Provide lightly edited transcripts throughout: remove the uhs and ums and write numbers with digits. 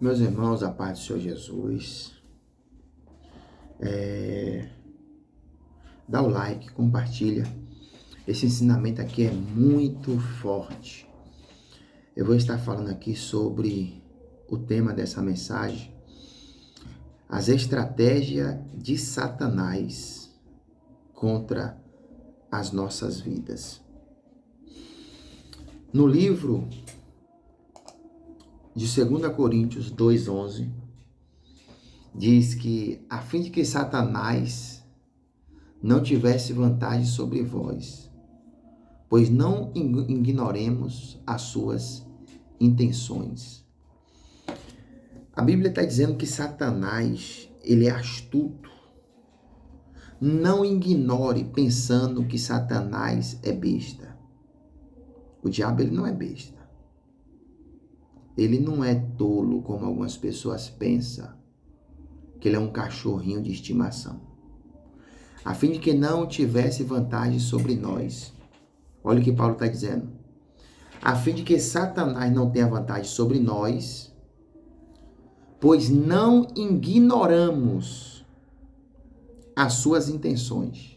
Meus irmãos, a paz do Senhor Jesus, dá o like, compartilha. Esse ensinamento aqui é muito forte. Eu vou estar falando aqui sobre o tema dessa mensagem, as estratégias de Satanás contra as nossas vidas. No livro de 2 Coríntios 2:11, diz que a fim de que Satanás não tivesse vantagem sobre vós, pois não ignoremos as suas intenções. A Bíblia está dizendo que Satanás, ele é astuto. Não ignore pensando que Satanás é besta. O diabo, ele não é besta. Ele não é tolo, como algumas pessoas pensam, que ele é um cachorrinho de estimação. A fim de que não tivesse vantagem sobre nós. Olha o que Paulo está dizendo. A fim de que Satanás não tenha vantagem sobre nós, pois não ignoramos as suas intenções.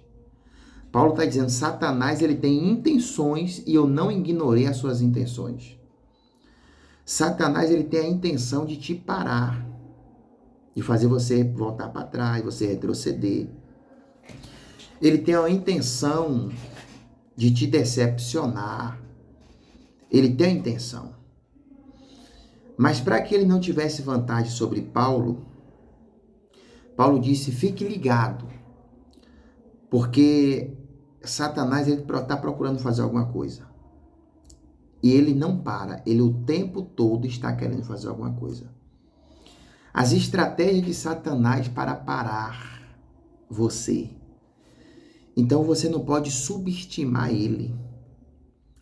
Paulo está dizendo, Satanás ele tem intenções e eu não ignorei as suas intenções. Satanás ele tem a intenção de te parar, de fazer você voltar para trás, você retroceder. Ele tem a intenção de te decepcionar. Ele tem a intenção. Mas para que ele não tivesse vantagem sobre Paulo, Paulo disse, fique ligado, porque Satanás está procurando fazer alguma coisa. E ele não para, ele o tempo todo está querendo fazer alguma coisa. As estratégias de Satanás para parar você. Então você não pode subestimar ele,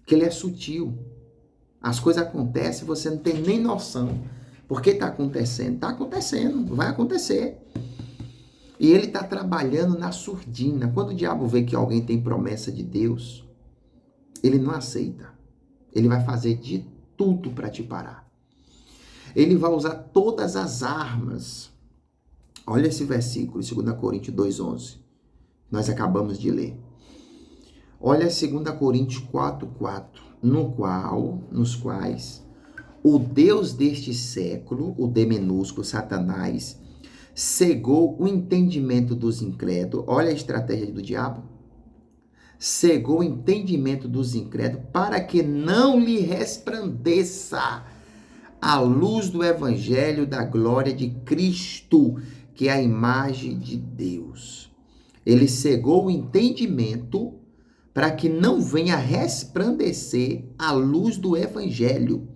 que ele é sutil. As coisas acontecem, você não tem nem noção. Por que está acontecendo? Está acontecendo, vai acontecer. E ele está trabalhando na surdina. Quando o diabo vê que alguém tem promessa de Deus, ele não aceita. Ele vai fazer de tudo para te parar. Ele vai usar todas as armas. Olha esse versículo, 2 Coríntios 2:11. Nós acabamos de ler. Olha 2 Coríntios 4:4, nos quais o Deus deste século, o D minúsculo, Satanás, cegou o entendimento dos incrédulos. Olha a estratégia do diabo. Cegou o entendimento dos incrédulos para que não lhe resplandeça a luz do evangelho da glória de Cristo, que é a imagem de Deus. Ele cegou o entendimento para que não venha resplandecer a luz do evangelho.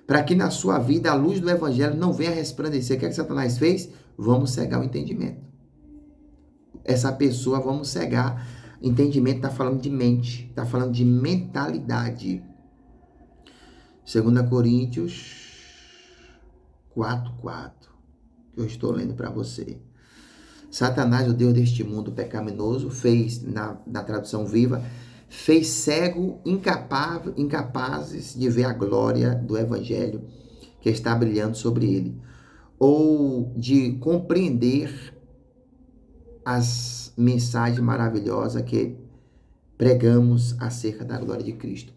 Para que na sua vida a luz do evangelho não venha resplandecer. O que é que Satanás fez? Vamos cegar o entendimento. Essa pessoa, vamos cegar. Entendimento está falando de mente, está falando de mentalidade. 2 Coríntios 4:4, que eu estou lendo para você. Satanás, o Deus deste mundo pecaminoso, fez, na tradução viva, fez cego, incapazes de ver a glória do evangelho que está brilhando sobre ele, ou de compreender as mensagens maravilhosas que pregamos acerca da glória de Cristo.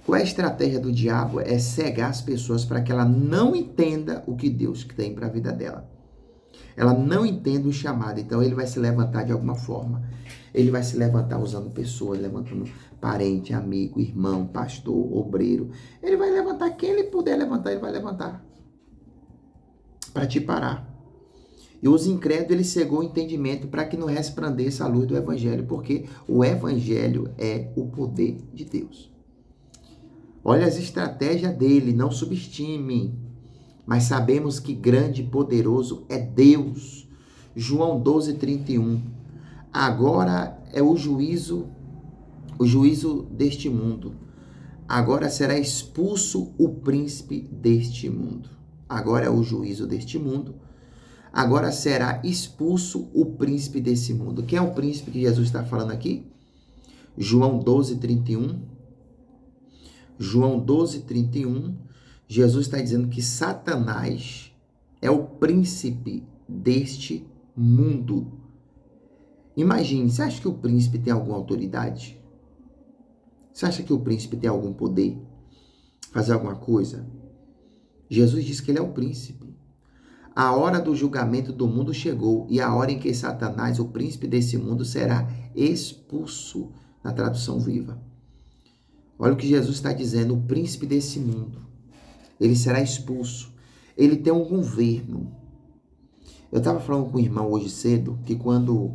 Qual é a estratégia do diabo? É cegar as pessoas para que ela não entenda o que Deus tem para a vida dela. Ela não entende o chamado, então ele vai se levantar de alguma forma. Ele vai se levantar usando pessoas, levantando parente, amigo, irmão, pastor, obreiro. Ele vai levantar quem ele puder levantar, ele vai levantar para te parar. E os incrédulos, ele cegou o entendimento para que não resplandeça a luz do evangelho, porque o evangelho é o poder de Deus. Olha as estratégias dele, não subestime. Mas sabemos que grande e poderoso é Deus. João 12:31. Agora é o juízo deste mundo. Agora será expulso o príncipe deste mundo. Agora é o juízo deste mundo. Agora será expulso o príncipe desse mundo. Quem é o príncipe que Jesus está falando aqui? João 12:31. João 12:31 Jesus está dizendo que Satanás é o príncipe deste mundo. Imagine, você acha que o príncipe tem alguma autoridade? Você acha que o príncipe tem algum poder? Fazer alguma coisa? Jesus diz que ele é o príncipe. A hora do julgamento do mundo chegou e a hora em que Satanás, o príncipe desse mundo, será expulso, na tradução viva. Olha o que Jesus está dizendo, o príncipe desse mundo. Ele será expulso. Ele tem um governo. Eu estava falando com o irmão hoje cedo que quando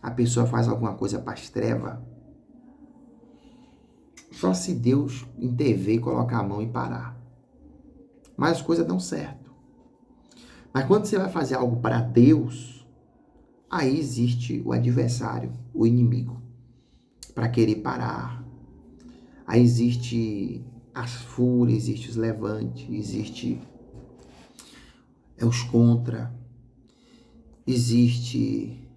a pessoa faz alguma coisa para as trevas, só se Deus intervir, colocar a mão e parar. Mas as coisas dão certo. Mas quando você vai fazer algo para Deus, aí existe o adversário, o inimigo, para querer parar. Aí existe as fúrias, existe os levantes, existe os contra, existe,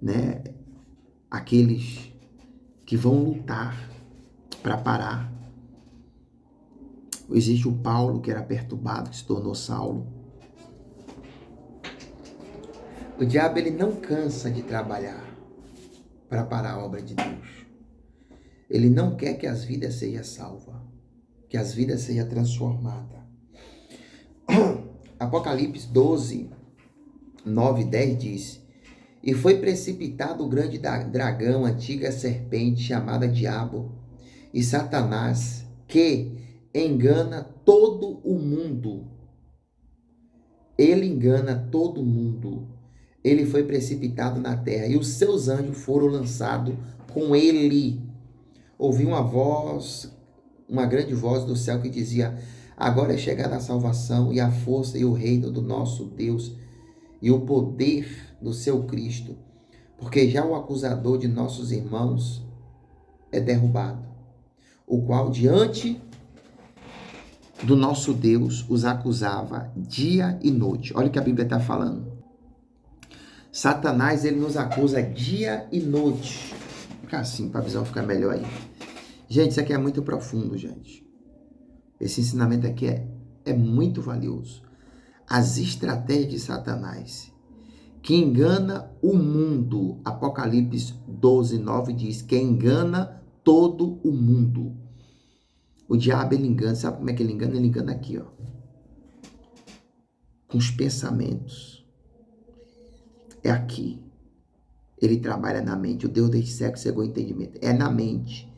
né, aqueles que vão lutar para parar. Existe o Paulo, que era perturbado, que se tornou Saulo. O diabo, ele não cansa de trabalhar para parar a obra de Deus. Ele não quer que as vidas sejam salvas, que as vidas sejam transformadas. Apocalipse 12, 9 e 10 diz: E foi precipitado o grande dragão, antiga serpente, chamada Diabo e Satanás, que engana todo o mundo. Ele engana todo mundo. Ele foi precipitado na terra e os seus anjos foram lançados com ele. Ouvi uma voz, uma grande voz do céu que dizia: Agora é chegada a salvação e a força e o reino do nosso Deus e o poder do seu Cristo, porque já o acusador de nossos irmãos é derrubado, o qual diante do nosso Deus os acusava dia e noite. Olha o que a Bíblia está falando. Satanás, ele nos acusa dia e noite. Fica assim, para a visão ficar melhor aí. Gente, isso aqui é muito profundo, gente. Esse ensinamento aqui é muito valioso. As estratégias de Satanás, que engana o mundo. Apocalipse 12, 9 diz que engana todo o mundo. O diabo, ele engana. Sabe como é que ele engana? Ele engana aqui, ó. Com os pensamentos. É aqui. Ele trabalha na mente. O Deus deste século cegou o entendimento. É na mente.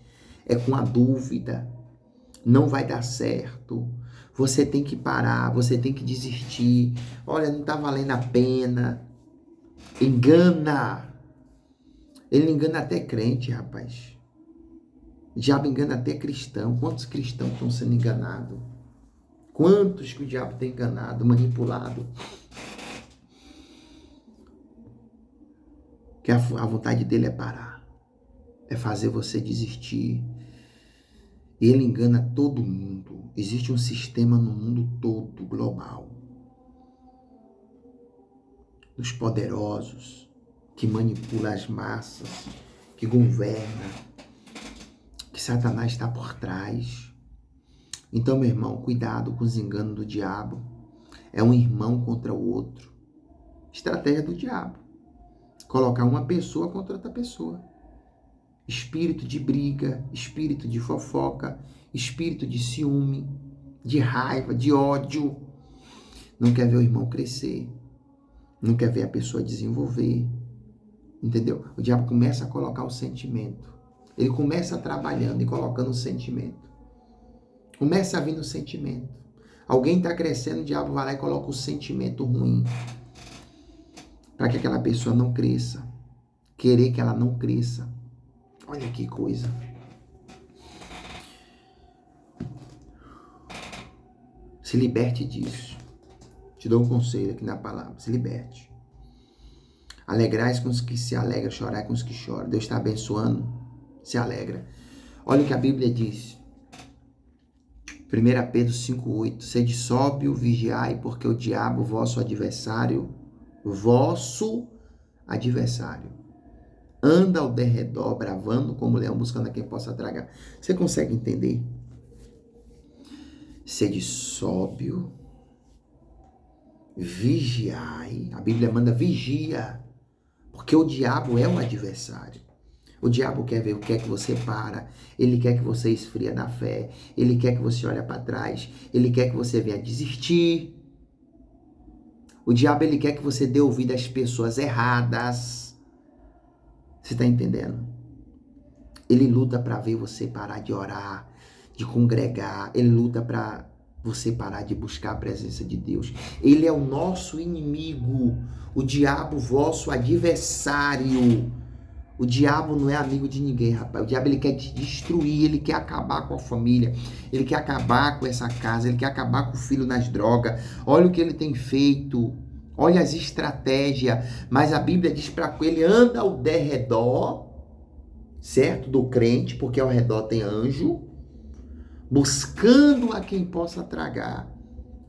É com a dúvida. Não vai dar certo. Você tem que parar. Você tem que desistir. Olha, não tá valendo a pena. Engana. Ele engana até crente, rapaz. O diabo engana até cristão. Quantos cristãos estão sendo enganados? Quantos que o diabo tem enganado, manipulado? Que a vontade dele é parar. É fazer você desistir. E ele engana todo mundo. Existe um sistema no mundo todo, global. Dos poderosos, que manipula as massas, que governa, que Satanás está por trás. Então, meu irmão, cuidado com os enganos do diabo. É um irmão contra o outro. Estratégia do diabo. Colocar uma pessoa contra outra pessoa. Espírito de briga, espírito de fofoca, espírito de ciúme, de raiva, de ódio. Não quer ver o irmão crescer. Não quer ver a pessoa desenvolver. Entendeu? O diabo começa a colocar o sentimento. Ele começa trabalhando e colocando o sentimento. Começa a vir no sentimento. Alguém está crescendo, o diabo vai lá e coloca o sentimento ruim. Para que aquela pessoa não cresça. Querer que ela não cresça. Olha que coisa. Se liberte disso. Te dou um conselho aqui na palavra. Se liberte. Alegrais com os que se alegram, chorai com os que choram. Deus está abençoando, se alegra. Olha o que a Bíblia diz. 1 Pedro 5,8. Sede sóbrio, vigiai, porque o diabo, vosso adversário, anda ao derredor, bravando como leão, buscando a quem possa tragar. Você consegue entender? Sede sóbrio, vigiai. A Bíblia manda vigia, porque o diabo é um adversário. O diabo quer ver o que é que você para, ele quer que você esfria na fé, ele quer que você olhe para trás, ele quer que você venha desistir. O diabo, ele quer que você dê ouvido às pessoas erradas. Você está entendendo? Ele luta para ver você parar de orar, de congregar. Ele luta para você parar de buscar a presença de Deus. Ele é o nosso inimigo, o diabo, vosso adversário. O diabo não é amigo de ninguém, rapaz. O diabo, ele quer te destruir, ele quer acabar com a família, ele quer acabar com essa casa, ele quer acabar com o filho nas drogas. Olha o que ele tem feito, olha as estratégias. Mas a Bíblia diz para ele, anda ao derredor, certo? Do crente, porque ao redor tem anjo, buscando a quem possa tragar.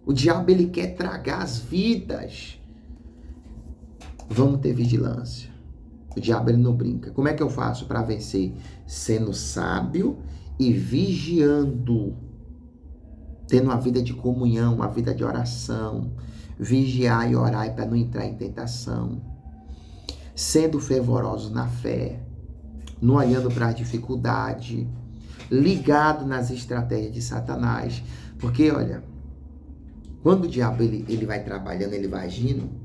O diabo, ele quer tragar as vidas. Vamos ter vigilância. O diabo, ele não brinca. Como é que eu faço para vencer? Sendo sábio e vigiando. Tendo uma vida de comunhão, uma vida de oração. Vigiar e orar para não entrar em tentação. Sendo fervorosos na fé. Não olhando para as dificuldades. Ligado nas estratégias de Satanás. Porque, olha, quando o diabo ele vai trabalhando, ele vai agindo,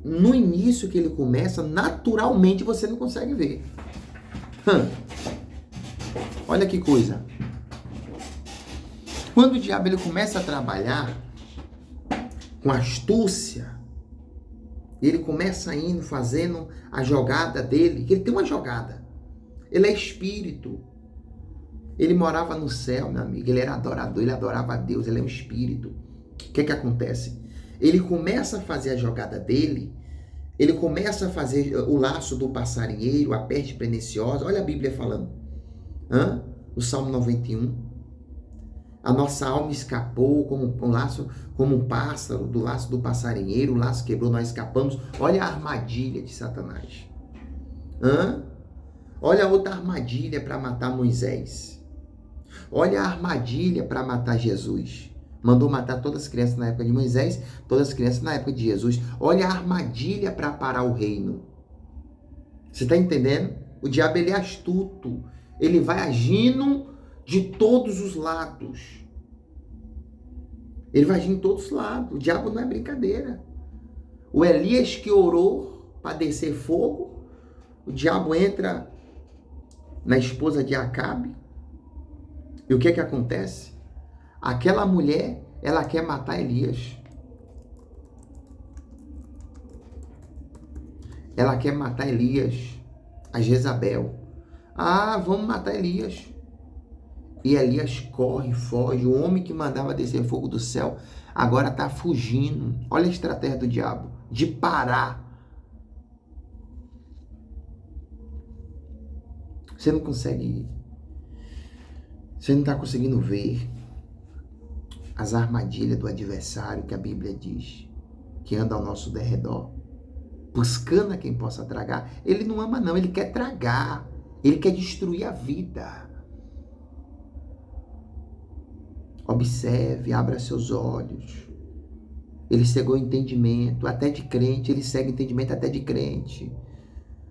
no início que ele começa, naturalmente você não consegue ver. Olha que coisa. Quando o diabo ele começa a trabalhar com astúcia, ele começa indo, fazendo a jogada dele, que ele tem uma jogada. Ele é espírito. Ele morava no céu, meu amigo. Ele era adorador, ele adorava a Deus, ele é um espírito. O que acontece? Ele começa a fazer a jogada dele, ele começa a fazer o laço do passarinheiro, a peste perniciosa. Olha a Bíblia falando. O Salmo 91. A nossa alma escapou como um laço, como um pássaro, do laço do passarinheiro, o laço quebrou, nós escapamos. Olha a armadilha de Satanás. Olha outra armadilha para matar Moisés. Olha a armadilha para matar Jesus. Mandou matar todas as crianças na época de Moisés, todas as crianças na época de Jesus. Olha a armadilha para parar o reino. Você está entendendo? O diabo, ele é astuto. Ele vai agindo de todos os lados. Ele vai agindo de todos os lados. O diabo não é brincadeira. O Elias que orou para descer fogo, o diabo entra na esposa de Acabe. E o que acontece? Aquela mulher, ela quer matar Elias. Ela quer matar Elias, a Jezabel. Vamos matar Elias. E Elias corre, foge. O homem que mandava descer fogo do céu, agora está fugindo. Olha a estratégia do diabo, de parar. Você não consegue, você não está conseguindo ver as armadilhas do adversário que a Bíblia diz, que anda ao nosso derredor, buscando a quem possa tragar. Ele não ama não, ele quer tragar, ele quer destruir a vida. Observe, abra seus olhos. Ele cegou o entendimento, até de crente, ele cega o entendimento até de crente.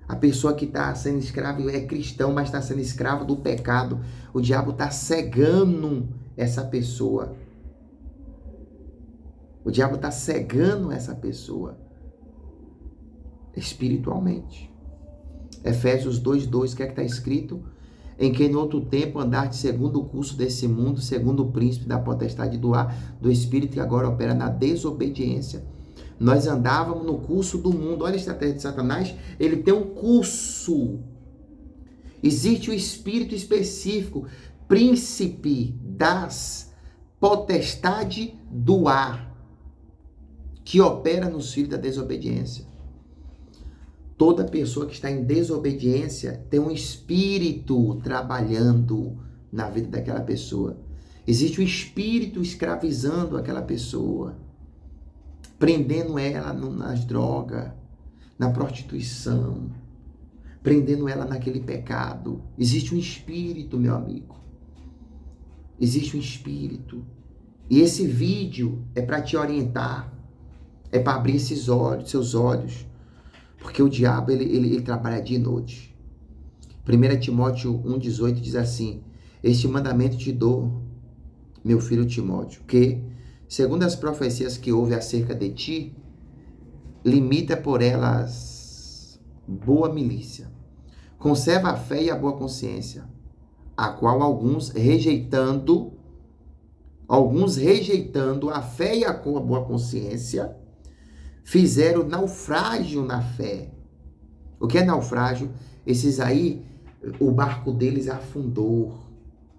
A pessoa que está sendo escravo é cristão, mas está sendo escravo do pecado. O diabo está cegando essa pessoa. O diabo está cegando essa pessoa espiritualmente. Efésios 2:2, o que é que está escrito? Em que no outro tempo andaste segundo o curso desse mundo, segundo o príncipe da potestade do ar, do espírito que agora opera na desobediência. Nós andávamos no curso do mundo. Olha a estratégia de Satanás. Ele tem um curso. Existe um espírito específico, príncipe das potestade do ar, que opera nos filhos da desobediência. Toda pessoa que está em desobediência tem um espírito trabalhando na vida daquela pessoa. Existe um espírito escravizando aquela pessoa, prendendo ela nas drogas, na prostituição, prendendo ela naquele pecado. Existe um espírito, meu amigo. Existe um espírito. E esse vídeo é para te orientar, é para abrir esses olhos, seus olhos, porque o diabo ele trabalha dia e noite. 1 Timóteo 1,18 diz assim: este mandamento te dou, meu filho Timóteo, que, segundo as profecias que houve acerca de ti, limita por elas boa milícia. Conserva a fé e a boa consciência, a qual alguns rejeitando a fé e a boa consciência, fizeram naufrágio na fé. O que é naufrágio? Esses aí, o barco deles afundou,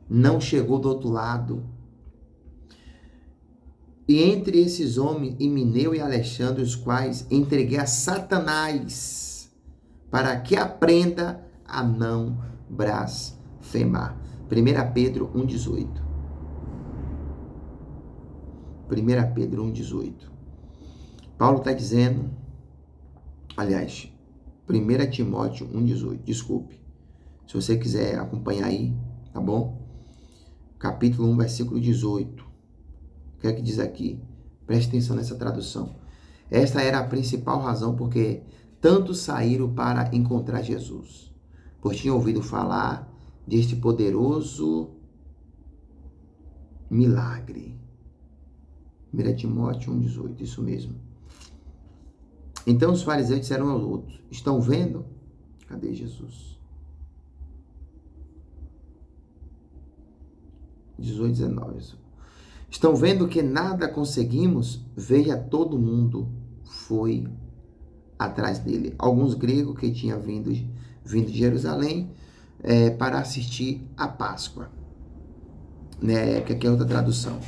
não chegou do outro lado. E entre esses homens, Himeneu e Alexandre, os quais entreguei a Satanás, para que aprenda a não blasfemar. 1 Pedro 1,18. 1 Pedro 1,18. Paulo está dizendo, aliás, 1 Timóteo 1,18, desculpe. Se você quiser acompanhar aí, tá bom? Capítulo 1, versículo 18. O que é que diz aqui? Preste atenção nessa tradução. Esta era a principal razão porque tantos saíram para encontrar Jesus, pois tinham ouvido falar deste poderoso milagre. 1 Timóteo 1,18, isso mesmo. Então os fariseus disseram aos outros: estão vendo? Cadê Jesus? 18, 19. Estão vendo que nada conseguimos? Veja, todo mundo foi atrás dele. Alguns gregos que tinham vindo de Jerusalém para assistir a Páscoa. Né? Que aqui é outra tradução.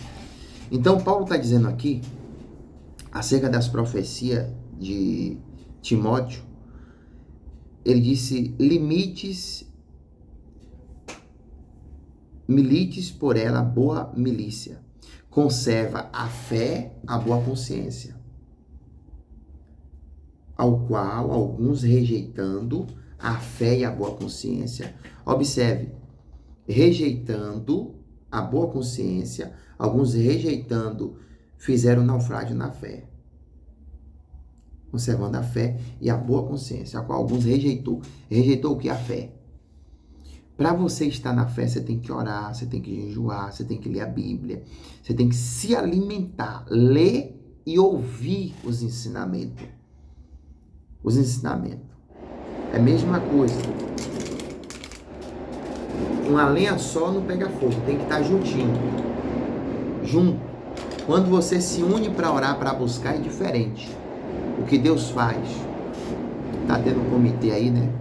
Então Paulo está dizendo aqui, acerca das profecias de Timóteo, ele disse: milites por ela a boa milícia, conserva a fé, a boa consciência, ao qual alguns rejeitando a fé e a boa consciência, observe, rejeitando a boa consciência, alguns rejeitando, fizeram naufrágio na fé, conservando a fé e a boa consciência, a qual alguns rejeitou o que? A fé. Para você estar na fé, você tem que orar, você tem que jejuar, você tem que ler a Bíblia, você tem que se alimentar, ler e ouvir os ensinamentos. Os ensinamentos. É a mesma coisa. Uma lenha só não pega fogo, tem que estar juntinho. Junto. Quando você se une para orar, para buscar, é diferente. O que Deus faz. Tá tendo um comitê aí, né?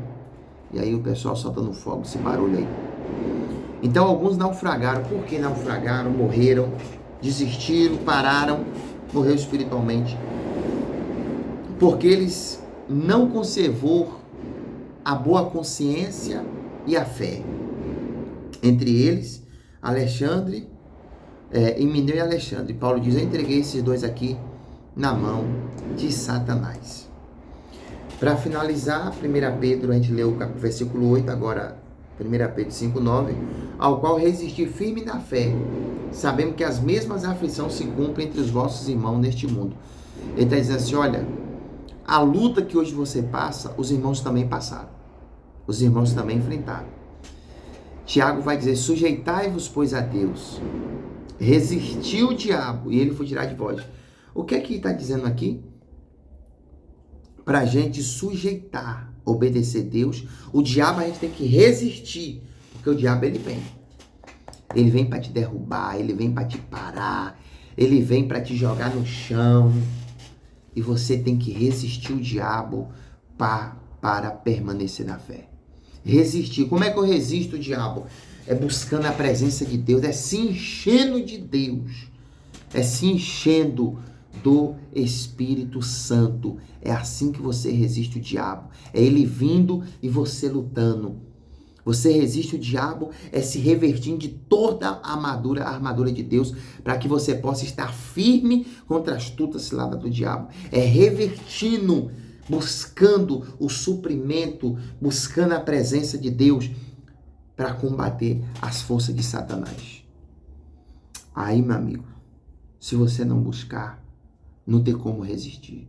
E aí o pessoal soltando fogo, esse barulho aí. Então alguns naufragaram. Por que naufragaram? Morreram, desistiram, pararam, morreu espiritualmente. Porque eles não conservou a boa consciência e a fé. Entre eles, Alexandre, Himeneu e Alexandre. Paulo diz: eu entreguei esses dois aqui na mão de Satanás. Para finalizar, 1 Pedro, a gente leu o versículo 8, agora 1 Pedro 5,9, ao qual resistir firme na fé, sabemos que as mesmas aflições se cumprem entre os vossos irmãos neste mundo. Ele está dizendo assim: olha, a luta que hoje você passa, os irmãos também passaram. Os irmãos também enfrentaram. Tiago vai dizer: sujeitai-vos, pois, a Deus. Resistiu o diabo e ele foi tirar de vós. O que é que está dizendo aqui? Para a gente sujeitar, obedecer a Deus, o diabo a gente tem que resistir, porque o diabo ele vem. Ele vem para te derrubar, ele vem para te parar, ele vem para te jogar no chão. E você tem que resistir o diabo para permanecer na fé. Resistir. Como é que eu resisto o diabo? É buscando a presença de Deus, é se enchendo de Deus, é se enchendo do Espírito Santo. É assim que você resiste o diabo. É ele vindo e você lutando. Você resiste o diabo, é se revertindo de toda a armadura de Deus, para que você possa estar firme contra a astuta cilada do diabo. É revertindo, buscando o suprimento, buscando a presença de Deus para combater as forças de Satanás. Aí, meu amigo, Se você não buscar, não tem como resistir.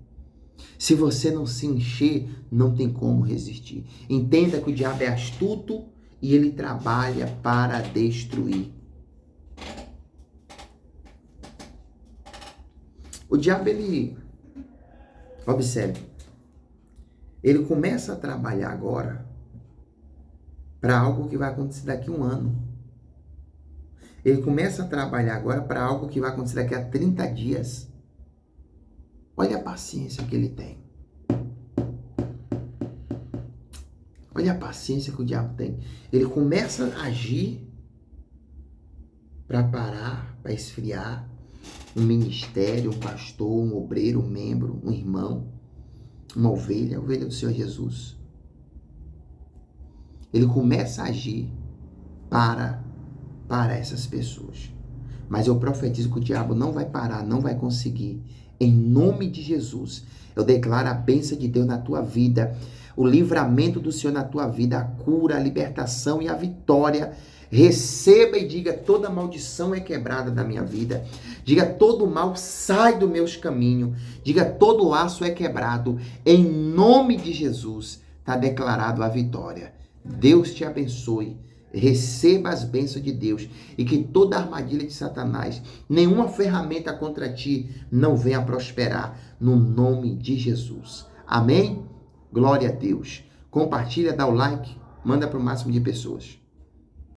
Se você não se encher, não tem como resistir. Entenda que o diabo é astuto e ele trabalha para destruir. O diabo, observe, ele começa a trabalhar agora para algo que vai acontecer daqui a um ano. Ele começa a trabalhar agora para algo que vai acontecer daqui a 30 dias. Olha a paciência que ele tem. Olha a paciência que o diabo tem. Ele começa a agir para parar, para esfriar um ministério, um pastor, um obreiro, um membro, um irmão, uma ovelha, a ovelha do Senhor Jesus. Ele começa a agir para essas pessoas. Mas eu profetizo que o diabo não vai parar, não vai conseguir. Em nome de Jesus, eu declaro a bênção de Deus na tua vida, o livramento do Senhor na tua vida, a cura, a libertação e a vitória. Receba e diga: toda maldição é quebrada da minha vida. Diga: todo mal sai dos meus caminhos. Diga: todo laço é quebrado. Em nome de Jesus, está declarado a vitória. Deus te abençoe. Receba as bênçãos de Deus e que toda armadilha de Satanás, nenhuma ferramenta contra ti não venha prosperar no nome de Jesus. Amém? Glória a Deus. Compartilha, dá o like, manda para o máximo de pessoas.